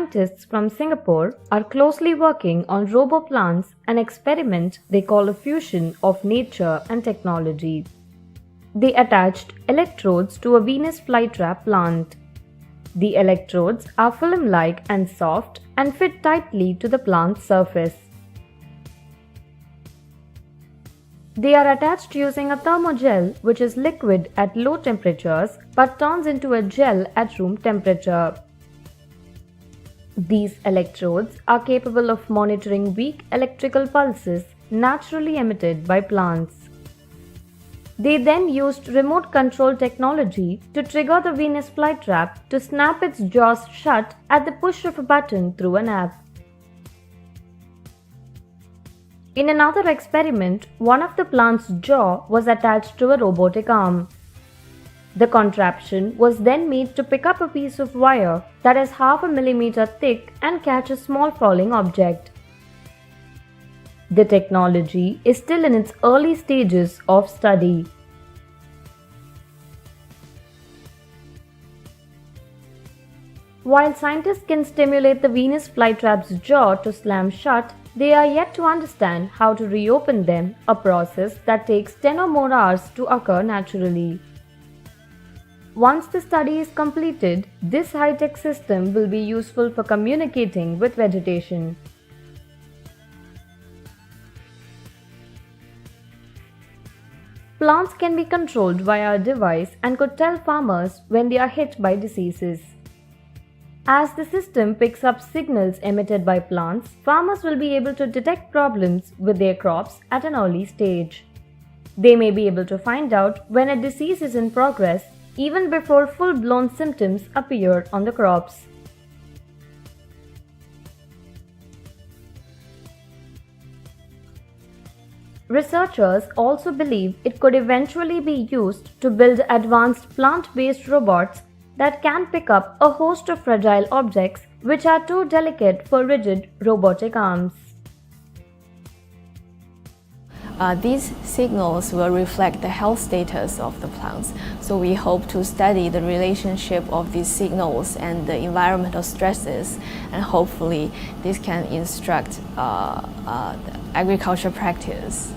scientists from Singapore are closely working on RoboPlants, an experiment they call a fusion of nature and technology. They attached electrodes to a Venus flytrap plant. The electrodes are film-like and soft and fit tightly to the plant's surface. They are attached using a thermogel, which is liquid at low temperatures but turns into a gel at room temperature. These electrodes are capable of monitoring weak electrical pulses naturally emitted by plants. They then used remote control technology to trigger the Venus flytrap to snap its jaws shut at the push of a button through an app. In another experiment, one of the plant's jaw was attached to a robotic arm. The contraption was then made to pick up a piece of wire that is half a millimeter thick and catch a small falling object. The technology is still in its early stages of study. While scientists can stimulate the Venus flytrap's jaw to slam shut, they are yet to understand how to reopen them, a process that takes 10 or more hours to occur naturally. Once the study is completed, this high-tech system will be useful for communicating with vegetation. Plants can be controlled via a device and could tell farmers when they are hit by diseases. As the system picks up signals emitted by plants, farmers will be able to detect problems with their crops at an early stage. They may be able to find out when a disease is in progress even before full-blown symptoms appear on the crops. Researchers also believe it could eventually be used to build advanced plant-based robots that can pick up a host of fragile objects which are too delicate for rigid robotic arms. These signals will reflect the health status of the plants. So we hope to study the relationship of these signals and the environmental stresses, and hopefully this can instruct agriculture practice.